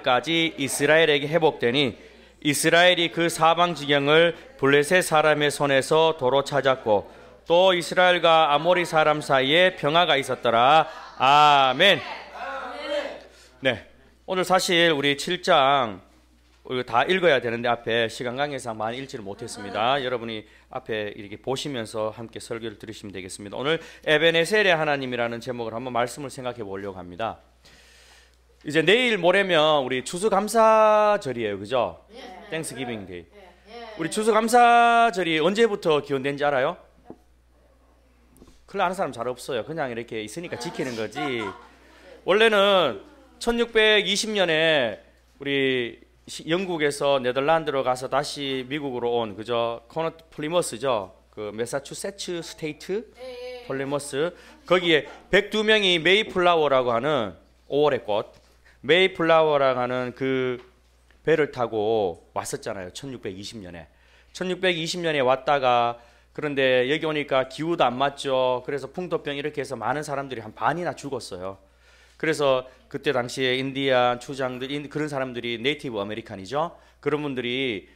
날까지 이스라엘에게 회복되니 이스라엘이 그 사방 지경을 블레셋 사람의 손에서 도로 찾았고 또 이스라엘과 아모리 사람 사이에 평화가 있었더라. 아멘. 네, 오늘 사실 우리 7장 다 읽어야 되는데 앞에 시간 관계상 많이 읽지를 못했습니다. 여러분이 앞에 이렇게 보시면서 함께 설교를 들으시면 되겠습니다. 오늘 에베네셀의 하나님이라는 제목을 한번 말씀을 생각해 보려고 합니다. 이제 내일 모레면 우리 추수감사절이에요, 그죠? 땡스기빙 데이. 우리 추수감사절이 언제부터 기원된지 알아요? 그걸 아는 사람 잘 없어요. 그냥 이렇게 있으니까 지키는 거지. 원래는 1620년에 우리 영국에서 네덜란드로 가서 다시 미국으로 온 그죠? 코너트 플리머스죠. 그 매사추세츠 스테이트 플리머스 거기에 102명이 메이플라워라고 하는 5월의 꽃 메이플라워라고 하는 그 배를 타고 왔었잖아요. 1620년에. 1620년에 왔다가 그런데 여기 오니까 기후도 안 맞죠. 그래서 풍토병 이렇게 해서 많은 사람들이 한 반이나 죽었어요. 그래서 그때 당시에 인디안 추장들 그런 사람들이 네이티브 아메리칸이죠. 그런 분들이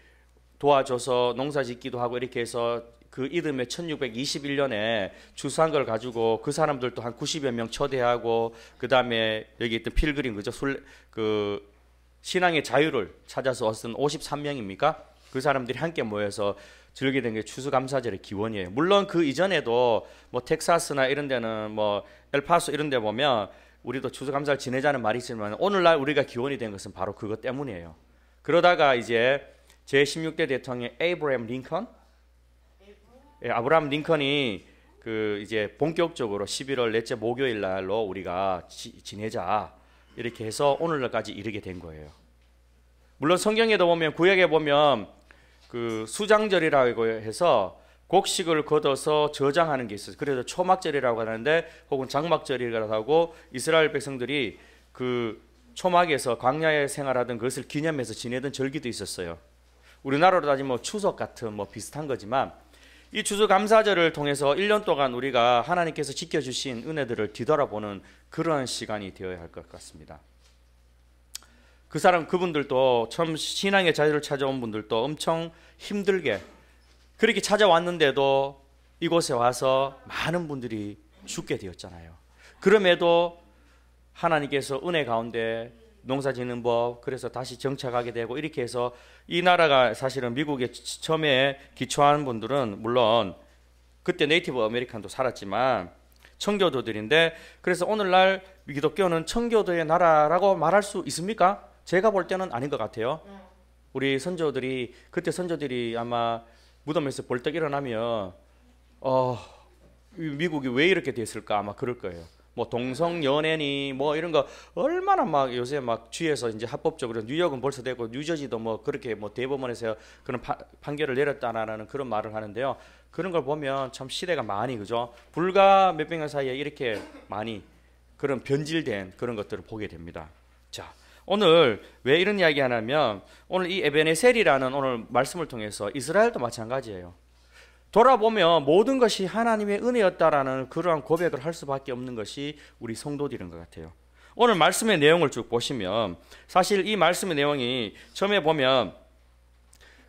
도와줘서 농사 짓기도 하고 이렇게 해서 그 이듬해 1621년에 추수한 걸 가지고 그 사람들도 한 90여 명 초대하고 그 다음에 여기 있던 필그림 그죠? 그 신앙의 자유를 찾아서 왔던 53명입니까? 그 사람들이 함께 모여서 즐기게 된 게 추수감사절의 기원이에요. 물론 그 이전에도 뭐 텍사스나 이런 데는 뭐 엘파소 이런 데 보면 우리도 추수감사를 지내자는 말이 있지만 오늘날 우리가 기원이 된 것은 바로 그것 때문이에요. 그러다가 이제 제16대 대통령 에이브라함 링컨, 아브라함 링컨이 그 이제 본격적으로 11월 넷째 목요일 날로 우리가 지내자 이렇게 해서 오늘날까지 이르게 된 거예요. 물론 성경에도 보면 구약에 보면 그 수장절이라고 해서 곡식을 걷어서 저장하는 게 있어요. 그래서 초막절이라고 하는데 혹은 장막절이라고 하고 이스라엘 백성들이 그 초막에서 광야에 생활하던 그것을 기념해서 지내던 절기도 있었어요. 우리나라로 따지면 추석 같은 뭐 비슷한 거지만 이 추수감사절을 통해서 1년 동안 우리가 하나님께서 지켜주신 은혜들을 뒤돌아보는 그런 시간이 되어야 할 것 같습니다. 그분들도 처음 신앙의 자유를 찾아온 분들도 엄청 힘들게 그렇게 찾아왔는데도 이곳에 와서 많은 분들이 죽게 되었잖아요. 그럼에도 하나님께서 은혜 가운데 농사 짓는 법, 그래서 다시 정착하게 되고 이렇게 해서 이 나라가 사실은 미국에 처음에 기초한 분들은 물론 그때 네이티브 아메리칸도 살았지만 청교도들인데 그래서 오늘날 기독교는 청교도의 나라라고 말할 수 있습니까? 제가 볼 때는 아닌 것 같아요. 우리 선조들이 그때 선조들이 아마 무덤에서 벌떡 일어나면 미국이 왜 이렇게 됐을까 아마 그럴 거예요. 뭐 동성연애니 뭐 이런 거 얼마나 막 요새 막 주에서 이제 합법적으로 뉴욕은 벌써 되고 뉴저지도 뭐 그렇게 뭐 대법원에서 그런 판결을 내렸다라는 그런 말을 하는데요. 그런 걸 보면 참 시대가 많이 그죠? 불과 몇백 년 사이에 이렇게 많이 그런 변질된 그런 것들을 보게 됩니다. 자. 오늘 왜 이런 이야기 하냐면 오늘 이 에베네셀이라는 오늘 말씀을 통해서 이스라엘도 마찬가지예요. 돌아보면 모든 것이 하나님의 은혜였다라는 그러한 고백을 할 수밖에 없는 것이 우리 성도들인 것 같아요. 오늘 말씀의 내용을 쭉 보시면 사실 이 말씀의 내용이 처음에 보면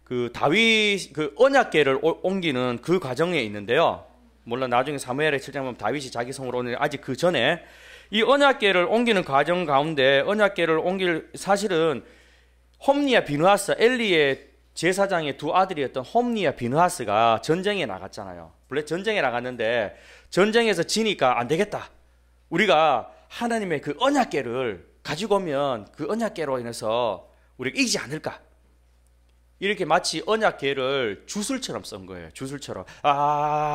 그 다윗 그 언약궤를 옮기는 그 과정에 있는데요. 물론 나중에 사무엘의 7장 보면 다윗이 자기 성으로 오는 아직 그 전에 이 언약궤를 옮기는 과정 가운데 언약궤를 옮길 사실은 홈니와 비느하스 엘리의 제사장의 두 아들이었던 홈니와 비느하스가 전쟁에 나갔잖아요. 원래 전쟁에 나갔는데 전쟁에서 지니까 안 되겠다. 우리가 하나님의 그 언약궤를 가지고 오면 그 언약궤로 인해서 우리가 이기지 않을까. 이렇게 마치 언약궤를 주술처럼 쓴 거예요. 주술처럼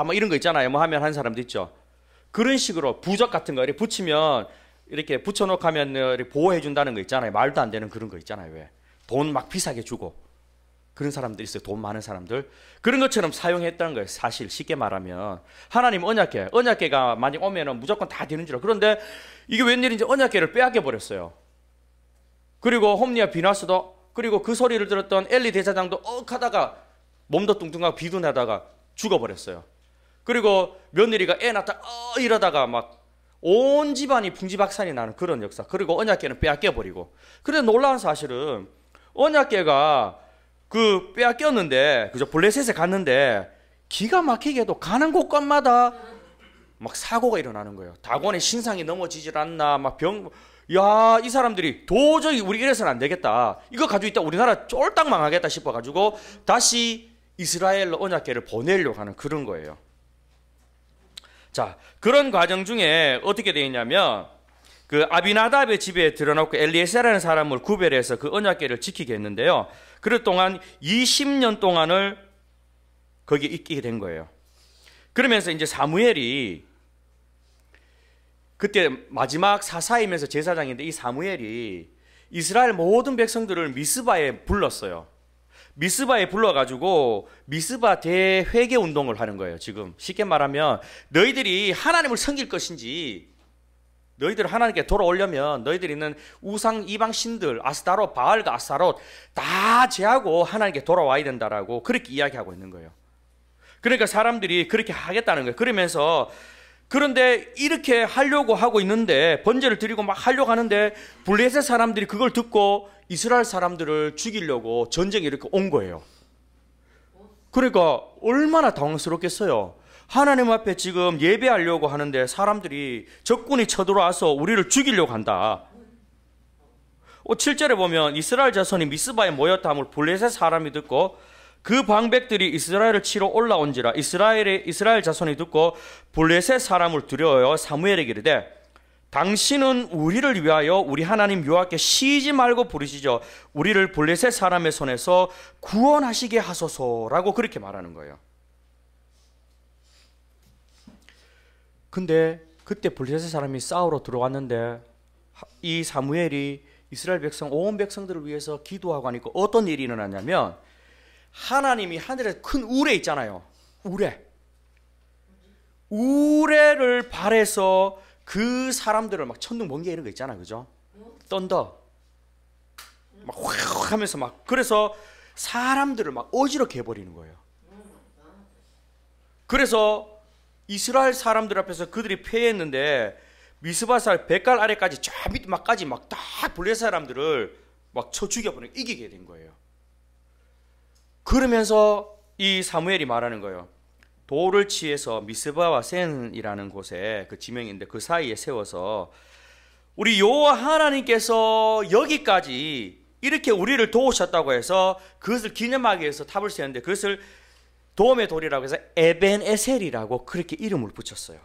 뭐 이런 거 있잖아요. 뭐 하면 한 사람도 있죠. 그런 식으로 부적 같은 거 이렇게 붙이면 이렇게 붙여놓고 하면 이렇게 보호해 준다는 거 있잖아요. 말도 안 되는 그런 거 있잖아요. 왜? 돈 막 비싸게 주고 그런 사람들 있어요. 돈 많은 사람들 그런 것처럼 사용했다는 거예요. 사실 쉽게 말하면 하나님 언약궤가 만약 오면은 무조건 다 되는 줄 알아. 그런데 이게 웬일인지 언약궤를 빼앗겨 버렸어요. 그리고 홈리와 비나스도 그리고 그 소리를 들었던 엘리 대사장도 하다가 몸도 뚱뚱하고 비둔하다가 죽어버렸어요. 그리고 며느리가 애 낳다 이러다가 막 온 집안이 풍지박산이 나는 그런 역사. 그리고 언약궤는 빼앗겨버리고. 그런데 놀라운 사실은 언약궤가 그 빼앗겼는데, 그죠? 블레셋에 갔는데 기가 막히게도 가는 곳간마다 막 사고가 일어나는 거예요. 다곤의 신상이 넘어지질 않나, 막 야, 이 사람들이 도저히 우리 이래서는 안 되겠다. 이거 가지고 있다 우리나라 쫄딱 망하겠다 싶어가지고 다시 이스라엘로 언약궤를 보내려고 하는 그런 거예요. 자, 그런 과정 중에 어떻게 되어 있냐면 그 아비나답의 집에 들어놓고 엘리에셀이라는 사람을 구별해서 그 언약궤를 지키게 했는데요. 그 동안 20년 동안을 거기에 있게 된 거예요. 그러면서 이제 사무엘이 그때 마지막 사사이면서 제사장인데 이 사무엘이 이스라엘 모든 백성들을 미스바에 불렀어요. 미스바에 불러가지고 미스바 대회개 운동을 하는 거예요. 지금 쉽게 말하면 너희들이 하나님을 섬길 것인지, 너희들을 하나님께 돌아오려면 너희들이 있는 우상 이방 신들 아스타롯, 바알과 아스타롯 다 제하고 하나님께 돌아와야 된다라고 그렇게 이야기하고 있는 거예요. 그러니까 사람들이 그렇게 하겠다는 거예요. 그러면서 그런데 이렇게 하려고 하고 있는데, 번제를 드리고 막 하려고 하는데 블레셋 사람들이 그걸 듣고 이스라엘 사람들을 죽이려고 전쟁에 이렇게 온 거예요. 그러니까 얼마나 당황스럽겠어요. 하나님 앞에 지금 예배하려고 하는데 사람들이 적군이 쳐들어와서 우리를 죽이려고 한다. 7절에 보면 이스라엘 자손이 미스바에 모였다 함을 블레셋 사람이 듣고 그 방백들이 이스라엘을 치러 올라온지라 이스라엘 자손이 듣고 블레셋 사람을 두려워하여 사무엘에게 이르되 당신은 우리를 위하여 우리 하나님 여호와께 쉬지 말고 부르시죠. 우리를 블레셋 사람의 손에서 구원하시게 하소서라고 그렇게 말하는 거예요. 근데 그때 블레셋 사람이 싸우러 들어왔는데 이 사무엘이 이스라엘 백성 온 백성들을 위해서 기도하고 하니까 어떤 일이 일어나냐면 하나님이 하늘에 큰 우레 있잖아요. 우레를 발해서 그 사람들을 막 천둥 번개 이런 거 있잖아요. 그죠? 떤더 막 확 하면서 막 그래서 사람들을 막 어지럽게 해버리는 거예요. 그래서 이스라엘 사람들 앞에서 그들이 패했는데 미스바살 백갈 아래까지 저 밑 막까지 막 다 블레셋 사람들을 막 쳐 죽여버리고 이기게 된 거예요. 그러면서 이 사무엘이 말하는 거예요. 돌을 치해서 미스바와 센이라는 곳에 그 지명인데 그 사이에 세워서 우리 여호와 하나님께서 여기까지 이렇게 우리를 도우셨다고 해서 그것을 기념하기 위해서 탑을 세웠는데 그것을 도움의 돌이라고 해서 에벤에셀이라고 그렇게 이름을 붙였어요.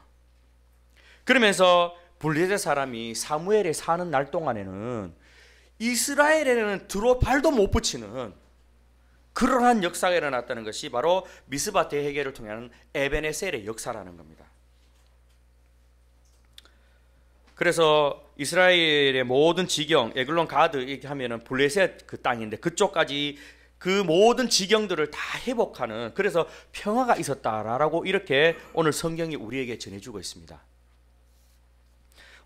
그러면서 블레셋 사람이 사무엘에 사는 날 동안에는 이스라엘에는 발도 못 붙이는 그러한 역사가 일어났다는 것이 바로 미스바 대회개를 통한 에벤에셀의 역사라는 겁니다. 그래서 이스라엘의 모든 지경, 에글론 가드 이렇게 하면은 블레셋 그 땅인데 그쪽까지 그 모든 지경들을 다 회복하는, 그래서 평화가 있었다라고 이렇게 오늘 성경이 우리에게 전해주고 있습니다.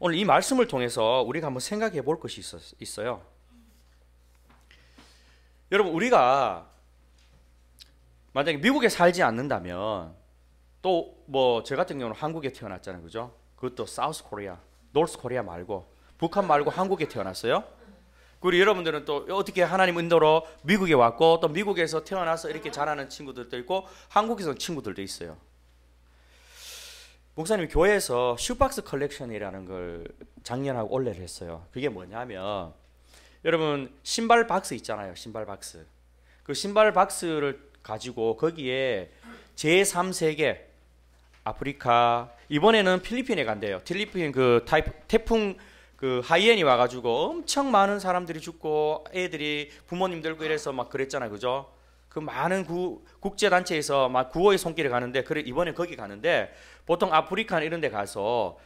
오늘 이 말씀을 통해서 우리가 한번 생각해 볼 것이 있어요. 여러분, 우리가 만약에 미국에 살지 않는다면 또 뭐 저 같은 경우는 한국에 태어났잖아요. 그죠? 그것도 사우스 코리아, 노스 코리아 말고 북한 말고 한국에 태어났어요. 그리고 여러분들은 또 어떻게 하나님 인도로 미국에 왔고 또 미국에서 태어나서 이렇게 자라는 친구들도 있고 한국에서 친구들도 있어요. 목사님이 교회에서 슈박스 컬렉션이라는 걸 작년하고 올해를 했어요. 그게 뭐냐면 여러분 신발 박스 있잖아요. 신발 박스. 그 신발 박스를 가지고 거기에 제3세계 아프리카, 이번에는 필리핀에 간대요. 필리핀 그 태풍 그 하이엔이 와가지고 엄청 많은 사람들이 죽고 애들이 부모님 들고 이래서 막 그랬잖아요. 그죠? 그 많은 국제단체에서 막 구호의 손길에 가는데, 그래 이번에 거기 가는데 보통 아프리카 이런 데 가서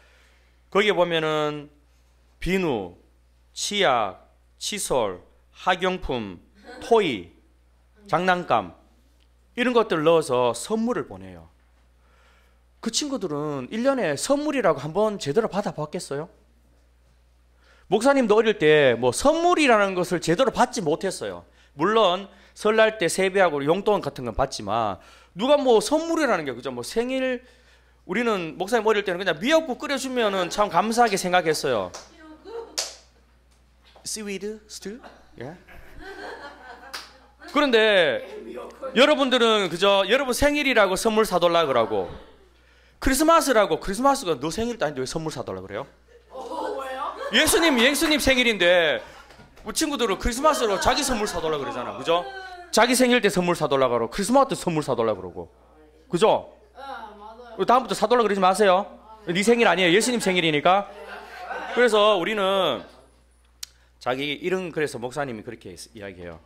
거기에 보면은 비누, 치약, 칫솔, 학용품, 토이, 장난감 이런 것들 넣어서 선물을 보내요. 그 친구들은 1년에 선물이라고 한번 제대로 받아봤겠어요? 목사님도 어릴 때 뭐 선물이라는 것을 제대로 받지 못했어요. 물론 설날 때 세배하고 용돈 같은 건 받지만 누가 뭐 선물이라는 게 그죠? 뭐 생일 우리는 목사님 어릴 때는 그냥 미역국 끓여주면은 참 감사하게 생각했어요. seaweed stew? 예? 그런데 여러분들은 그저 여러분 생일이라고 선물 사달라 그러고 크리스마스라고 크리스마스가 너 생일도 아닌데 왜 선물 사달라 그래요? 예수님 생일인데 우리 친구들은 크리스마스로 자기 선물 사달라 그러잖아, 그죠? 자기 생일 때 선물 사달라 그러고 크리스마스 때 선물 사달라 그러고, 그죠? 다음부터 사달라 그러지 마세요. 네 생일 아니에요. 예수님 생일이니까. 그래서 우리는 그래서 목사님이 그렇게 이야기해요.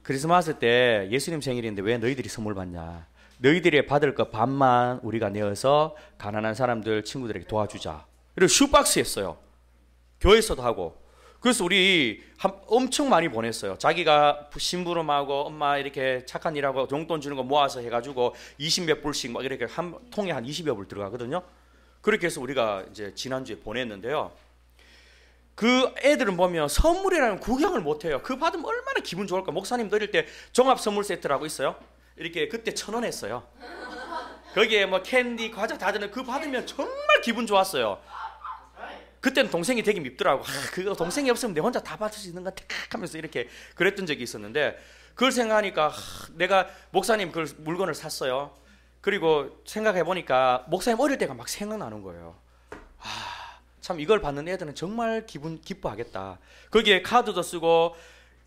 크리스마스 때 예수님 생일인데 왜 너희들이 선물 받냐? 너희들이 받을 것 반만 우리가 내어서 가난한 사람들 친구들에게 도와주자. 그리고 슈박스 했어요. 교회에서도 하고. 그래서 우리 엄청 많이 보냈어요. 자기가 심부름하고 엄마 이렇게 착한 일하고 용돈 주는 거 모아서 해가지고 20몇 불씩 막 이렇게 한 통에 한 20여 불 들어가거든요. 그렇게 해서 우리가 이제 지난주에 보냈는데요. 그 애들은 보면 선물이라는 구경을 못해요. 그거 받으면 얼마나 기분 좋을까. 목사님도 어릴 때 종합 선물 세트라고 있어요. 이렇게 그때 1,000원 했어요. 거기에 뭐 캔디, 과자 다 드는 그거 받으면 정말 기분 좋았어요. 그때는 동생이 되게 밉더라고. 그거 동생이 없으면 내 혼자 다 받을 수 있는 것 같아 하면서 이렇게 그랬던 적이 있었는데, 그걸 생각하니까 내가 목사님 그 물건을 샀어요. 그리고 생각해보니까 목사님 어릴 때가 막 생각나는 거예요. 참 이걸 받는 애들은 정말 기뻐하겠다. 거기에 카드도 쓰고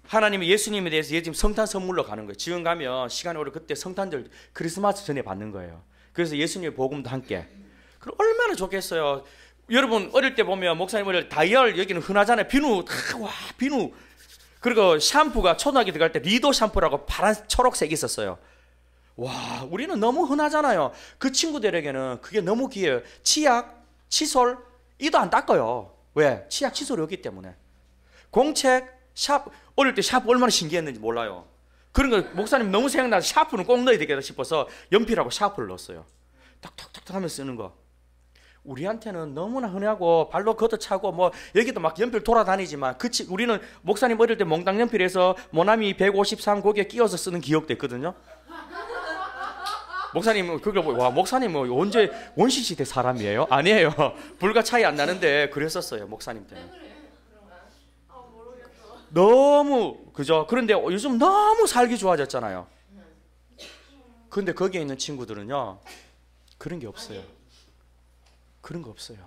하나님의 예수님에 대해서 얘 지금 성탄 선물로 가는 거예요. 지금 가면 시간이 오래 그때 성탄절 크리스마스 전에 받는 거예요. 그래서 예수님의 복음도 함께. 그럼 얼마나 좋겠어요. 여러분 어릴 때 보면 목사님 어릴 때 다이얼 여기는 흔하잖아요. 비누 비누. 그리고 샴푸가 초등학교 들어갈 때 리도 샴푸라고 파란 초록색이 있었어요. 와, 우리는 너무 흔하잖아요. 그 친구들에게는 그게 너무 귀해요. 치약, 칫솔 이도 안 닦아요. 왜? 치약, 칫솔이 없기 때문에. 공책, 샵, 어릴 때 샤프 얼마나 신기했는지 몰라요. 그런 거 목사님 너무 생각나서 샤프는 꼭 넣어야 되겠다 싶어서 연필하고 샤프를 넣었어요. 탁탁탁탁 하면서 쓰는 거. 우리한테는 너무나 흔하고 발로 걷어차고 뭐 여기도 막 연필 돌아다니지만 우리는 목사님 어릴 때 몽땅 연필에서 모나미 153 거기에 끼워서 쓰는 기억도 있거든요. 목사님 그걸 보고 와 목사님 뭐 언제 원시시대 사람이에요? 아니에요. 불과 차이 안 나는데 그랬었어요 목사님 때는. 너무 그죠? 그런데 요즘 너무 살기 좋아졌잖아요. 그런데 거기에 있는 친구들은요 그런 게 없어요. 그런 거 없어요.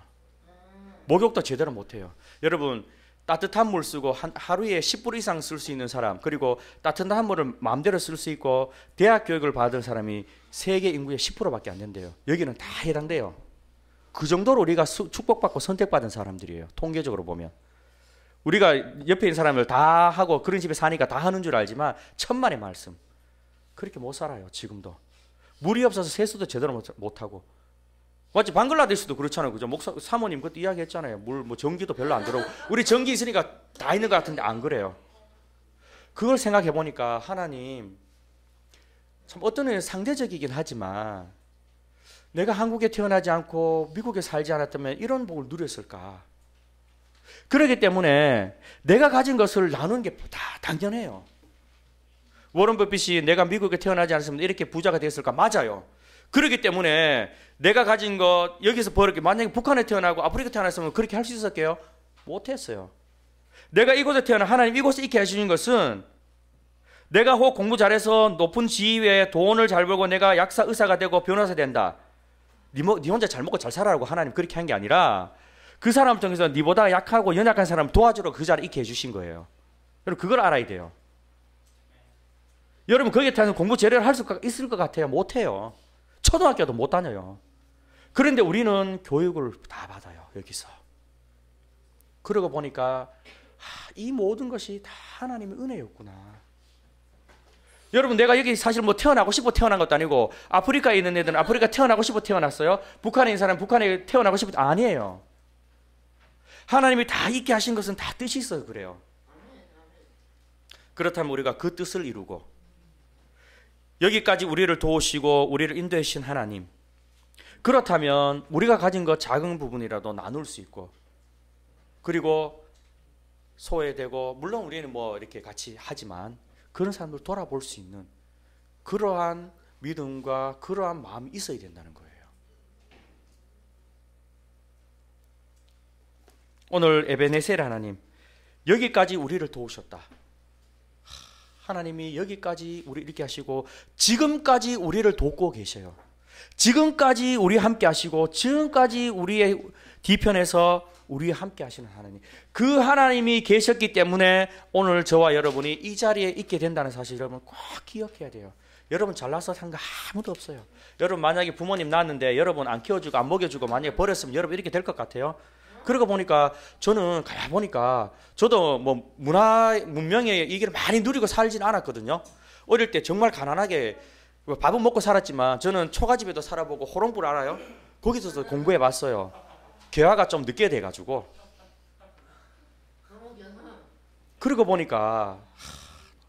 목욕도 제대로 못해요. 여러분 따뜻한 물 쓰고 하루에 10불 이상 쓸 수 있는 사람, 그리고 따뜻한 물을 마음대로 쓸 수 있고 대학 교육을 받은 사람이 세계 인구의 10%밖에 안 된대요. 여기는 다 해당돼요. 그 정도로 우리가 축복받고 선택받은 사람들이에요. 통계적으로 보면. 우리가 옆에 있는 사람을 다 하고 그런 집에 사니까 다 하는 줄 알지만 천만의 말씀. 그렇게 못 살아요. 지금도. 물이 없어서 세수도 제대로 못하고. 맞지? 방글라데시도 그렇잖아요. 그죠? 사모님 그때 이야기했잖아요. 뭐 전기도 별로 안 들어오고. 우리 전기 있으니까 다 있는 것 같은데 안 그래요. 그걸 생각해 보니까 하나님 참 어떤 의미는 상대적이긴 하지만 내가 한국에 태어나지 않고 미국에 살지 않았다면 이런 복을 누렸을까? 그렇기 때문에 내가 가진 것을 나누는 게 다 당연해요. 워런 버핏이 내가 미국에 태어나지 않았으면 이렇게 부자가 됐을까? 맞아요. 그렇기 때문에 내가 가진 것 여기서 벌었게 만약에 북한에 태어나고 아프리카 태어났으면 그렇게 할 수 있었게요? 못했어요. 내가 이곳에 태어나 하나님 이곳에 있게 하시는 것은 내가 혹 공부 잘해서 높은 지위에 돈을 잘 벌고 내가 약사 의사가 되고 변호사 된다. 네 혼자 잘 먹고 잘 살아라고 하나님 그렇게 한 게 아니라 그 사람 통해서 네보다 약하고 연약한 사람 도와주러 그 자리에 있게 해주신 거예요. 여러분 그걸 알아야 돼요. 여러분 거기에 대한 공부 제대로 할 수 있을 것 같아요? 못해요. 초등학교도 못 다녀요. 그런데 우리는 교육을 다 받아요. 여기서. 그러고 보니까 이 모든 것이 다 하나님의 은혜였구나. 여러분 내가 여기 사실 뭐 태어나고 싶어 태어난 것도 아니고 아프리카에 있는 애들은 아프리카 태어나고 싶어 태어났어요. 북한에 있는 사람은 북한에 태어나고 싶어 아니에요. 하나님이 다 있게 하신 것은 다 뜻이 있어서 그래요. 그렇다면 우리가 그 뜻을 이루고 여기까지 우리를 도우시고 우리를 인도해 주신 하나님, 그렇다면 우리가 가진 것 작은 부분이라도 나눌 수 있고 그리고 소외되고 물론 우리는 뭐 이렇게 같이 하지만 그런 사람들 돌아볼 수 있는 그러한 믿음과 그러한 마음이 있어야 된다는 거예요. 오늘 에베네셀 하나님, 여기까지 우리를 도우셨다. 하나님이 여기까지 우리 이렇게 하시고 지금까지 우리를 돕고 계셔요. 지금까지 우리 함께 하시고 지금까지 우리의 뒤편에서 우리와 함께 하시는 하나님, 그 하나님이 계셨기 때문에 오늘 저와 여러분이 이 자리에 있게 된다는 사실 여러분 꼭 기억해야 돼요. 여러분 잘나서 산 거 아무도 없어요. 여러분 만약에 부모님 낳았는데 여러분 안 키워주고 안 먹여주고 만약에 버렸으면 여러분 이렇게 될 것 같아요? 그러고 보니까 저는 가야 보니까 저도 뭐 문명의 이걸 많이 누리고 살진 않았거든요. 어릴 때 정말 가난하게 밥은 먹고 살았지만 저는 초가집에도 살아보고 호롱불 알아요? 거기서 공부해 봤어요. 개화가 좀 늦게 돼가지고. 그러고 보니까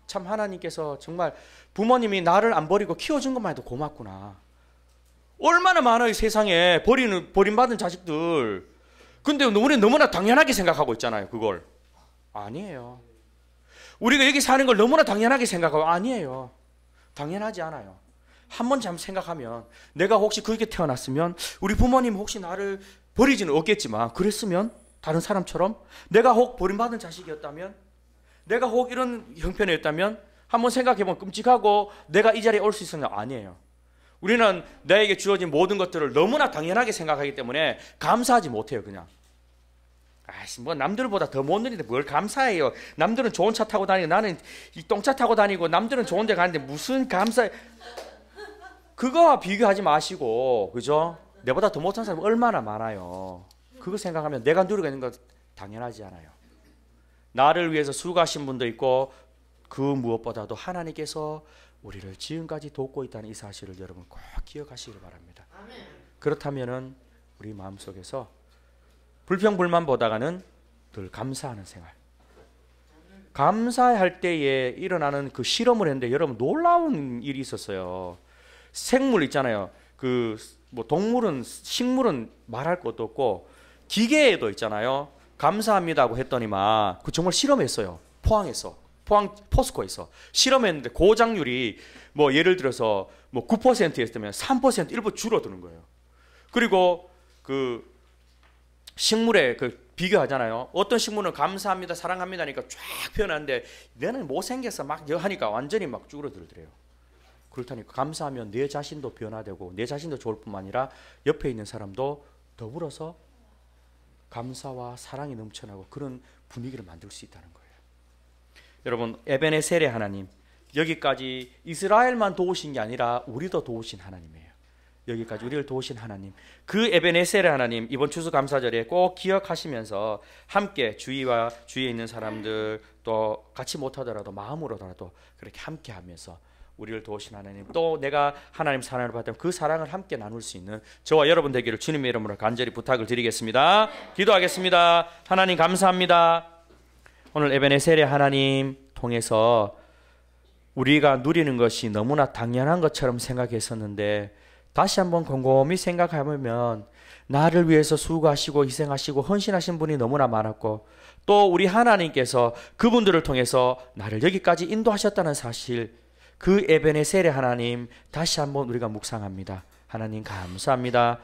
참 하나님께서 정말 부모님이 나를 안 버리고 키워준 것만 해도 고맙구나. 얼마나 많아요 세상에 버림받은 자식들. 근데 우리는 너무나 당연하게 생각하고 있잖아요. 그걸 아니에요. 우리가 여기 사는 걸 너무나 당연하게 생각하고 아니에요. 당연하지 않아요. 한번 잠 생각하면 내가 혹시 그렇게 태어났으면 우리 부모님 혹시 나를 버리지는 없겠지만 그랬으면 다른 사람처럼 내가 혹 버림받은 자식이었다면 내가 혹 이런 형편이었다면 한번 생각해보면 끔찍하고 내가 이 자리에 올 수 있었냐? 아니에요. 우리는 나에게 주어진 모든 것들을 너무나 당연하게 생각하기 때문에 감사하지 못해요. 그냥 아이씨 뭐 남들보다 더 못 누리는데 뭘 감사해요. 남들은 좋은 차 타고 다니고 나는 이 똥차 타고 다니고 남들은 좋은 데 가는데 무슨 감사해. 그거와 비교하지 마시고 그죠? 내보다 더 못한 사람이 얼마나 많아요. 그거 생각하면 내가 누리고 있는 건 당연하지 않아요. 나를 위해서 수고하신 분도 있고 그 무엇보다도 하나님께서 우리를 지금까지 돕고 있다는 이 사실을 여러분 꼭 기억하시길 바랍니다. 그렇다면은 우리 마음속에서 불평불만보다는 늘 감사하는 생활. 감사할 때에 일어나는 그 실험을 했는데 여러분 놀라운 일이 있었어요. 생물 있잖아요. 그 뭐 동물은 식물은 말할 것도 없고 기계에도 있잖아요. 감사합니다고 했더니만 그 정말 실험했어요. 포스코에서 실험했는데 고장률이 뭐 예를 들어서 뭐 9%였으면 3% 일부 줄어드는 거예요. 그리고 그 식물에 그 비교하잖아요. 어떤 식물은 감사합니다, 사랑합니다니까 쫙 표현하는데 얘는 못생겨서 막 하니까 완전히 막 줄어들더래요. 그렇다니까 감사하면 내 자신도 변화되고 내 자신도 좋을 뿐만 아니라 옆에 있는 사람도 더불어서 감사와 사랑이 넘쳐나고 그런 분위기를 만들 수 있다는 거예요. 여러분 에베네셀의 하나님, 여기까지 이스라엘만 도우신 게 아니라 우리도 도우신 하나님이에요. 여기까지 우리를 도우신 하나님, 그 에베네셀의 하나님 이번 추수감사절에 꼭 기억하시면서 함께 주위와 주위에 있는 사람들 또 같이 못하더라도 마음으로라도 그렇게 함께 하면서 우리를 도우신 하나님, 또 내가 하나님 사랑을 받으면 그 사랑을 함께 나눌 수 있는 저와 여러분 되기를 주님의 이름으로 간절히 부탁을 드리겠습니다. 기도하겠습니다. 하나님 감사합니다. 오늘 에베네셀의 하나님 통해서 우리가 누리는 것이 너무나 당연한 것처럼 생각했었는데 다시 한번 곰곰이 생각해보면 나를 위해서 수고하시고 희생하시고 헌신하신 분이 너무나 많았고 또 우리 하나님께서 그분들을 통해서 나를 여기까지 인도하셨다는 사실, 그 에베네셀의 하나님 다시 한번 우리가 묵상합니다. 하나님 감사합니다.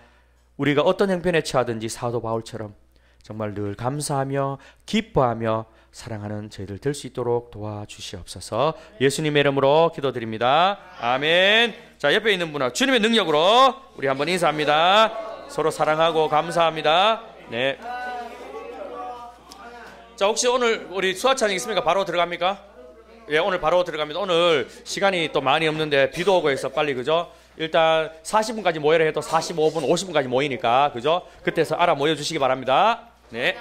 우리가 어떤 형편에 처하든지 사도 바울처럼 정말 늘 감사하며 기뻐하며 사랑하는 저희들 될 수 있도록 도와주시옵소서. 예수님의 이름으로 기도드립니다. 아멘. 자, 옆에 있는 분하고 주님의 능력으로 우리 한번 인사합니다. 서로 사랑하고 감사합니다. 네. 자, 혹시 오늘 우리 수화찬이 있습니까? 바로 들어갑니까? 예, 오늘 바로 들어갑니다. 오늘 시간이 또 많이 없는데 비도 오고 해서 빨리 그죠? 일단 40분까지 모여라 해도 45분, 50분까지 모이니까 그죠? 그때서 알아 모여 주시기 바랍니다. 네.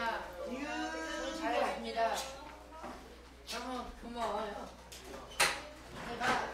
잘했습니다. 너무 고마워요. 제가